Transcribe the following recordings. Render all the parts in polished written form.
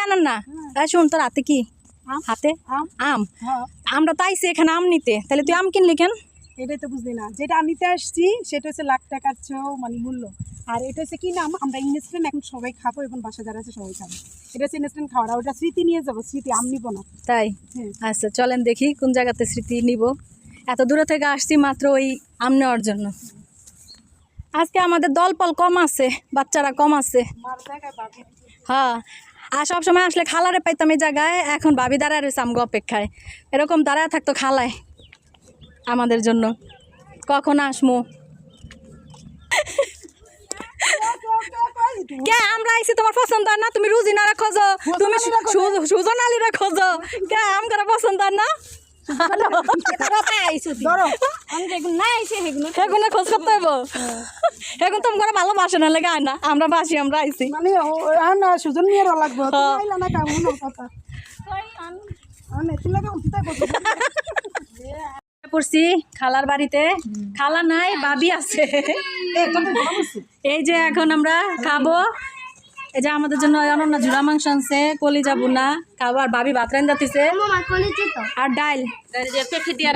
জানেন না? শুন, তোর হাতে কি? হাতে আম। আমরা তো আইছি এখানে আম নিতে, তাহলে তুই আম কিনলি কেন? এটাই তো বুঝলি না, যেটা আনিতে আসছি সেটা হচ্ছে লাখ টাকার চেয়েও মানে মূল্য। আর এটা হচ্ছে কি নাম, আমরা ইনস্ট্যান্ট এখন সবাই খাবো এবং বাসা যারা আছে সবাই খাবো। এটা হচ্ছে ইনস্ট্যান্ট খাওয়ার, ওটা স্মৃতি নিয়ে যাবো, স্মৃতি আম নিবো না। তাই? হ্যাঁ। আচ্ছা চলেন দেখি কোন জায়গাতে স্মৃতি নিব। এত দূরে থেকে আসছি মাত্র ওই আম নেওয়ার জন্য। আজকে আমাদের দলপল কম আছে, বাচ্চারা কম আছে। হ্যাঁ, আর সবসময় আসলে খালারে পাইতাম এই জায়গায়, এখন ভাবি দাঁড়ায় রয়েছে আমগো অপেক্ষায়। এরকম দাঁড়ায় থাকতো খালায় আমাদের জন্য, কখন আসমো। কে আমরা আইছি তোমার পছন্দ না? তুমি রুজিনারা খোঁজো, তুমি সুজন আলীরা খোঁজো, কে আমগারা পছন্দ না? খোঁজ করতে হইব এখন তোমার ভালোবাসে না লেগে আয় না, আমরা বাসি, আমরা আইছি মানে সুজন নিয়ে লাগবো না কেমন কথা পড়ছি খালার বাড়িতে। খালা নাই, ভাবি আছে। এই যে এখন আমরা খাবো, এই যে আমাদের জন্য অনন্য ঝুড়া মাংস আনছে, কলিজা বুনা খাবো, আর ভাবি ভাত রান যাতিছে, আর ডাল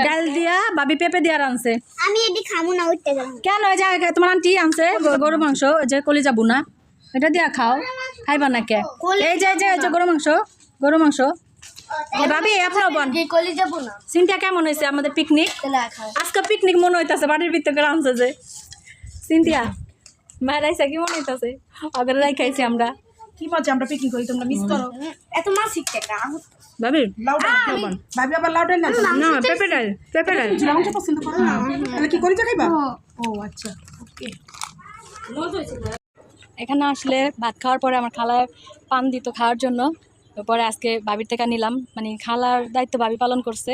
ডাল দিয়া ভাবি পেঁপে দিয়া আনছে। আমি এটি খাবো না, উঠতে যাবো কেন? এই যে তোমার আন্টি আনছে গরু মাংস, যে কলিজা বুনা, এটা দিয়া খাও, খাইবা না কে? এই যে গরু মাংস, গরু মাংস। ভাবি আপনার বোন সিনটা কেমন হয়েছে আমাদের পিকনিক? আজকে পিকনিক মনে হইতাছে, বাড়ির ভিতরে আনছে যে সিনটিয়া মায়ের আইসা কি মনে হইতাছে? আগের রাই খাইছি আমরা, কি মজা আমরা পিকনিক করি, তোমরা মিস করো। এত মাছ শিখতে ভাবি ভাবি আবার লাউডাই না না পেঁপে ডাল ঝুড়া মাংস পছন্দ করো না, তাহলে কি করি খাইবা? ও আচ্ছা, ওকে। এখানে আসলে ভাত খাওয়ার পরে আমার খালায় পান দিত খাওয়ার জন্য, পরে আজকে ভাবির থেকে নিলাম, মানে খালার দায়িত্ব ভাবি পালন করছে।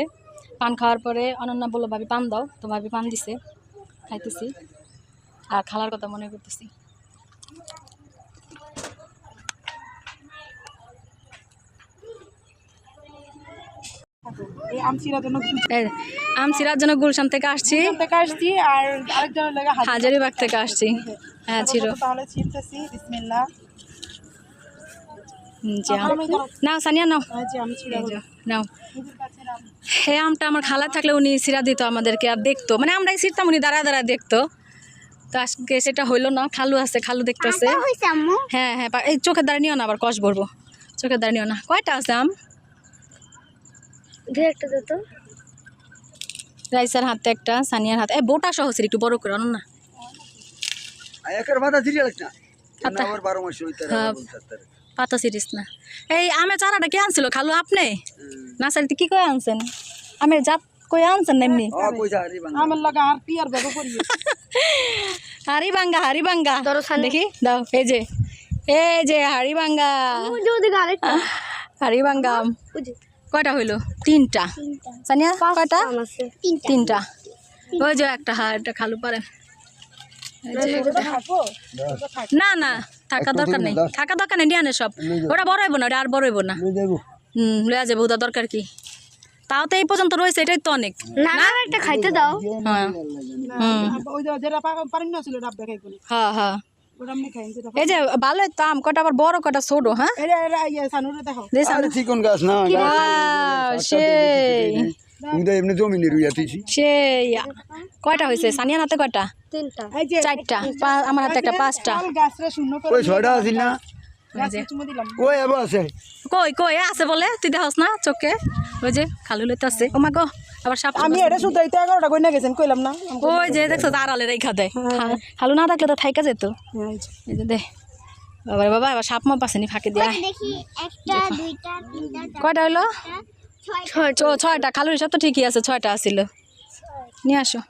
পান খাওয়ার পরে অনন্যা বললো ভাবি পান দাও, তো ভাবি পান দিছে, খাইতেছি আর খালার কথা মনে করতেছি। আম চিরার জন্য গুলশান থেকে আসছি, আর আরেকজনের লাগা হাজারিবাগ থেকে আসছি। হ্যাঁ ছিল। তাহলে ছিটতেছি, বিসমিল্লাহ। নাও সানিয়া নাও, নাও। হে আমটা আমার খালা থাকলে উনি সিরা দিত আমাদেরকে, আর দেখতো, মানে আমরাই ছিটতাম, উনি দাঁড়া দাঁড়া দেখতো। তো আজকে সেটা হইলো না, খালু আছে, খালু দেখতেছে। হ্যাঁ হ্যাঁ, এই চোখের দ্বারা নিও না, আবার কষ ভরবো, চোখের দ্বারা নিও না। কয়টা আছে আম? রাইসার হাতে একটা, সানিয়ার হাতে, বোটা সহ একটু বড় করে আনো না। পাতা সিরিজ না। এই আমের চারাটা কে আনছিল? খালু আপনি না? সারিতে কি কয়ে আনছেন? আমের জাত কয়ে আনছেন না এমনি? হাড়িভাঙ্গা দেখি দাও, এই যে হাড়িভাঙ্গা আম। কয়টা হইলো? তিনটা। সানিয়া কয়টা? তিনটা। ওই যে একটা হাড়টা খালু পারেন। না না, থাকা দরকার নেই, নিয়ে আনে সব। ওটা বড় হইব না, ওটা আর বড় হইব না। লইয়া যাবো, ওটা দরকার কি? তাও তো এই পর্যন্ত রয়েছে, এটাই তো অনেক। একটা খাইতে দাও। হ্যাঁ হ্যাঁ, এই যে ভালো তো আম, কটা আবার বড়, কটা ছোট। হ্যাঁ সেই কয়টা হয়েছে? সানিয়ার হাতে কয়টা? চারটা। আমার হাতে একটা, পাঁচটা। কই কই আছে বলে তুই দেখস না চোখে? ওই যে খালু লইতে আছে। ও মা গো, আবার সাপ। আমি এটা শুধু 11টা কই না গেছেন, কইলাম না। ওই যে দেখছো আড়ালে রেখা দেয়, খালু না থাকলে তো থাইকা যেত। এই যে দে বাবা বাবা, আবার সাপ মাপ আসেনি ফাঁকে দিয়া। কয়টা হইলো? ছয়টা। খালুর হিসাব তো ঠিকই আছে, 6টা আসছিল। নিয়ে আসো।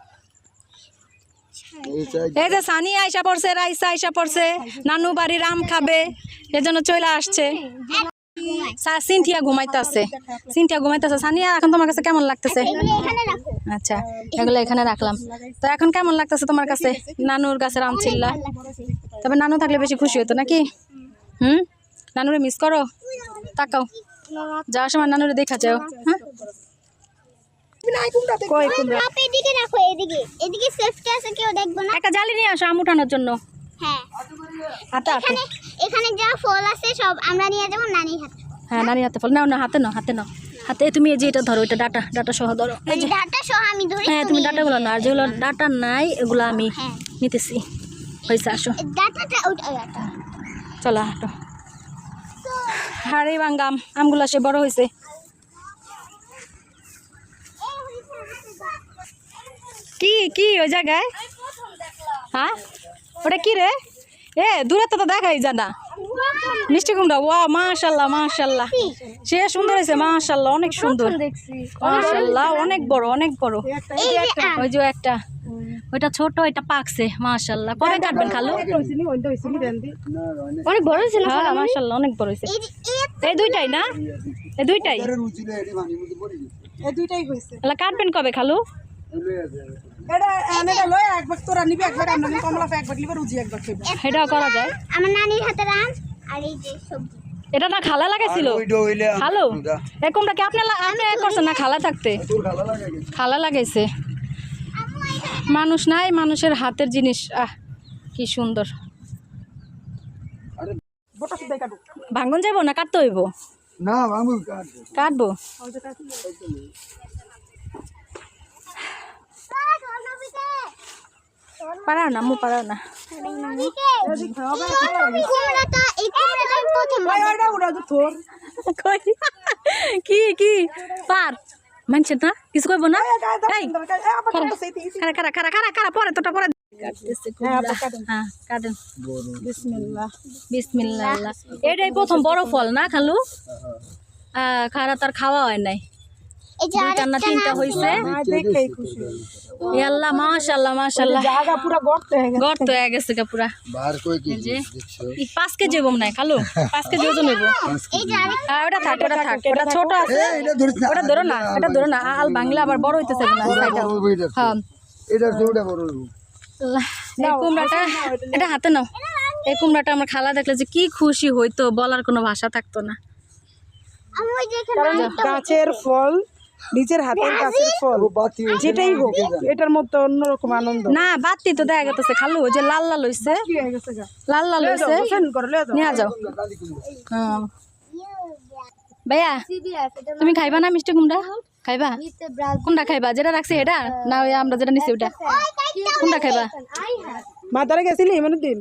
এই যে সানি আইসা পড়ছে, রাইসা আইসা পড়ছে, নানু বাড়ির আম খাবে, এজন্য চলে আসছে। সিনথিয়া ঘুমাইতেছে, সানিয়া এখন তোমার কাছে কেমন লাগতেছে? আচ্ছা, এগুলো এখানে রাখলাম। তো এখন কেমন লাগতেছে তোমার কাছে? নানুর গাছের আম ছিল্লা, তবে নানু থাকলে বেশি খুশি হতো নাকি? নানুরে মিস করো? তাকাও, যাওয়ার সময় নানুরে দেখা যাও। হ্যাঁ, একটা জালি নিয়ে আসো আম উঠানোর জন্য। এখানে যা ফল আছে সব আমরা নিয়ে যাবো নানির হাতে। হ্যাঁ নানি হাতে ফল নাও না হাতে নাও হাতে তুমি এই যে এটা ধরো এটা ডাটা সহ ধরো এই যে ডাটা সহ আমি ধরি হ্যাঁ তুমি ডাটাগুলো নাও আর যেগুলো ডাটা নাই এগুলো আমি হ্যাঁ নিতেছি হয়েছে আসো ডাটাটা ওটা চলো হাঁটো হাড়ি বাঙ্গাম আমগুলো সে বড় হয়েছে কি ওই জায়গায় হ্যাঁ ওটা কি রে দূরে তো দেখাই জানা মিষ্টি কুমড়া ওয়া মাশাল্লাহ সে সুন্দর হয়েছে মাশাল্লাহ অনেক সুন্দর মাশাল্লাহ অনেক বড় ওই যে একটা ওইটা ছোট এটা পাকছে মাশাল্লাহ কবে কাটবেন খালু অনেক বড় ছিল হ্যাঁ মাশাল্লাহ অনেক বড় হয়েছে এই দুইটাই না এই দুইটাই এই দুইটাই হয়েছে এলা কাটবেন কবে খালু এটা লয় একবার তোরা নিবি একবার আমরা কমলা একবার লিবার রুজি একবার খাইবা এটাও করা যায় আমার নানির হাতে রান আর এই যে সবজি এটা না খালা লাগাইছিল খালু এরকমটা কি আপনি করছেন না খালা থাকতে খালা লাগাইছে মানুষ নাই মানুষের হাতের জিনিস কি সুন্দর বটা সুদাই কাটু ভাঙ্গন যাবো না কাটতে হইব না মামু কাটবো পারা না মু পারা না কুমড়াটা এই কুমড়াটা প্রথম ওইটা ওরা তো তোর কই কি পার মানছে না কিছু কইব না এই খারা পরে তোটা পরে হ্যাঁ কাটেন বিসমিল্লাহ এটাই প্রথম বড় ফল না খালু খারা তার খাওয়া হয় নাই এই যে দুইটা না তিনটা হইছে দেখলেই খুশি আল্লাহ মাশাল্লাহ জায়গা পুরো গর্ত হয়ে গেছে গর্ত হয়ে গেছে পুরা বার কই কি যে দেখছো 5 কেজি বম নাই খালু 5 কেজি ওজন হইব এই যে ওটা থাক ওটা ছোট আছে এটা ধরিস না ওটা ধরো না আল বাংলা আবার বড় হইতেছে না সাইডটা হ্যাঁ এটা জোড়া বড় এই কুমড়াটা এটা হাতে নাও এই কুমড়াটা আমার খালা দেখলে যে কি খুশি হইতো বলার কোনো ভাষা থাকতো না আমি ওই যে কারণ গাছের ফল নিজের হাতের গাছের ফল বাতি যেটাই হোক এটার মধ্যে অন্যরকম আনন্দ না বাতি তো দেখা গেছে খালু ওই যে লাল হইছে কি হয়ে গেছে গা লাল হইছে হোসেন করে লয়ে যাও নিয়ে যাও ভাইয়া তুমি খাইবা না মিষ্টি কুমড়া খাইবা কোনটা খাইবা যেটা রাখছি এটা না ওই আমরা যেটা নিছি ওটা কোনটা খাইবা মাদারে গেছিলি মানে দিন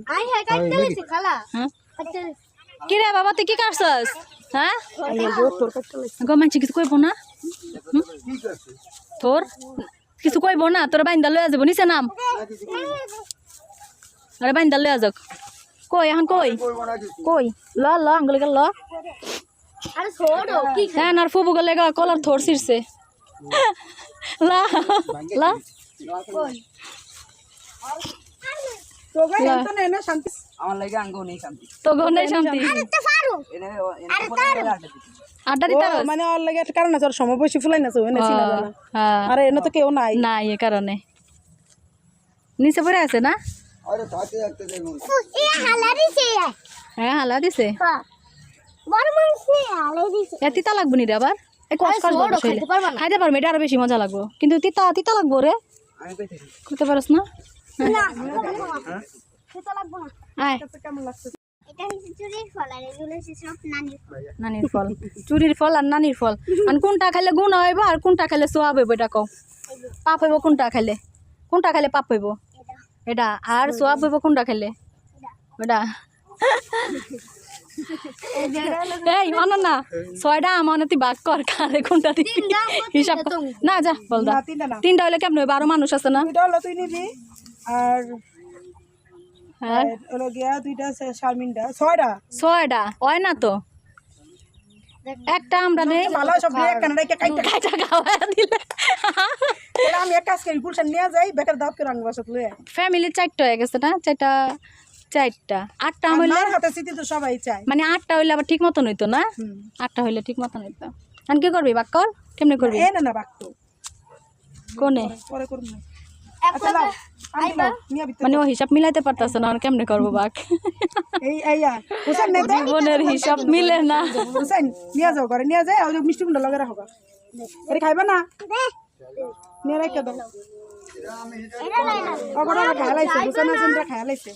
হ্যাঁ কি রে বাবা তুই কি কাটছস হ্যাঁ তোর কাটতে লাগছে গো মানছি কিছু কইব না তোর কিছু কইব না তোর বাইন্দা লইয়া যাব নিচে নাম আরে বাইন্দা লইয়া যাক কই এখন কই ল আঙ্গুল গেল আরে ছোড়ো কি হ্যাঁ আর ফুবু গলে কলার থোর ছিড়ছে লা লা তো গাই তো না শান্তি আমার লাগে আঙ্গ নেই শান্তি তো গনে শান্তি তো পারো আড্ডা দিতে ও, মানে ওর লাগে একটা কারণ আছে ওর সমবয়সী ফুলাই না ওনে ছিল না হ্যাঁ আরে এনে তো কেউ নাই না এই কারণে নিচে পড়ে আছে না আরে থাকতে থাকতে দেখুন এ হালারি সে হ্যাঁ হালা দিছে বড় মানুষ হালাই দিছে এ তিতা লাগবো নি রে আবার এই কষ্ট খাইতে পারবো এটা আরো বেশি মজা লাগবো কিন্তু তিতা লাগবো রে আমি কই থাকি করতে পারস না না সেটা লাগবে না আয় কেমন লাগছে এটা হচ্ছে চুরির ফল আর এগুলো হচ্ছে সব নানির ফল নানির ফল চুরির ফল আর নানির ফল আর কোনটা খাইলে গুণ হইব আর কোনটা খাইলে সোয়াব হইব এটা কও পাপ হইব কোনটা খাইলে পাপ হইব এটা আর সোয়াব হইব কোনটা খাইলে ওটা এই অন না 6টা আমানতি বাক কর কারে কোনটা দি হিসাব না যা বল দা না তিনটা না 3টা হইলে কেমন হইব আরো মানুষ আছে না দুইটা হলো তুই নিবি আর হ্যাঁ হলো গিয়া দুইটা শারমিনটা ছয়টা 6টা হয় না তো একটা আমরা নেই ভালো সব দিয়ে কেন রেখে কাইটা কাটা খাওয়া দিলে তাহলে আমি এক কাজ করি পুলশন নিয়ে যাই বেকার দাঁত করে রাঙ বসত লয়ে ফ্যামিলি 4টা হয়ে গেছে না 4টা 8টা হইলে আমার হাতে স্মৃতি তো সবাই চায় মানে 8টা হইলে আবার ঠিক মতন হইতো না 8টা হইলে ঠিক মতন হইতো আর কি করবি বাক কর কেমনে করবি এ না বাক্তো কোনে পরে করব না আচ্ছা লাও আমি লাও নিয়া ভিতর মানে ও হিসাব মিলাইতে পারতাছে না আর কেমনে করবো বাক এই আইয়া হোসেন নে জীবনের হিসাব মিলে না হোসেন নিয়ে যাও ঘরে নিয়ে যায় আর মিষ্টি কুন্ডা লগে রাখবা আরে খাইবা না নিয়ে রাখা দাও এটা নাই না ওগরা খাইলাইছে হোসেন আছেন খাইলাইছে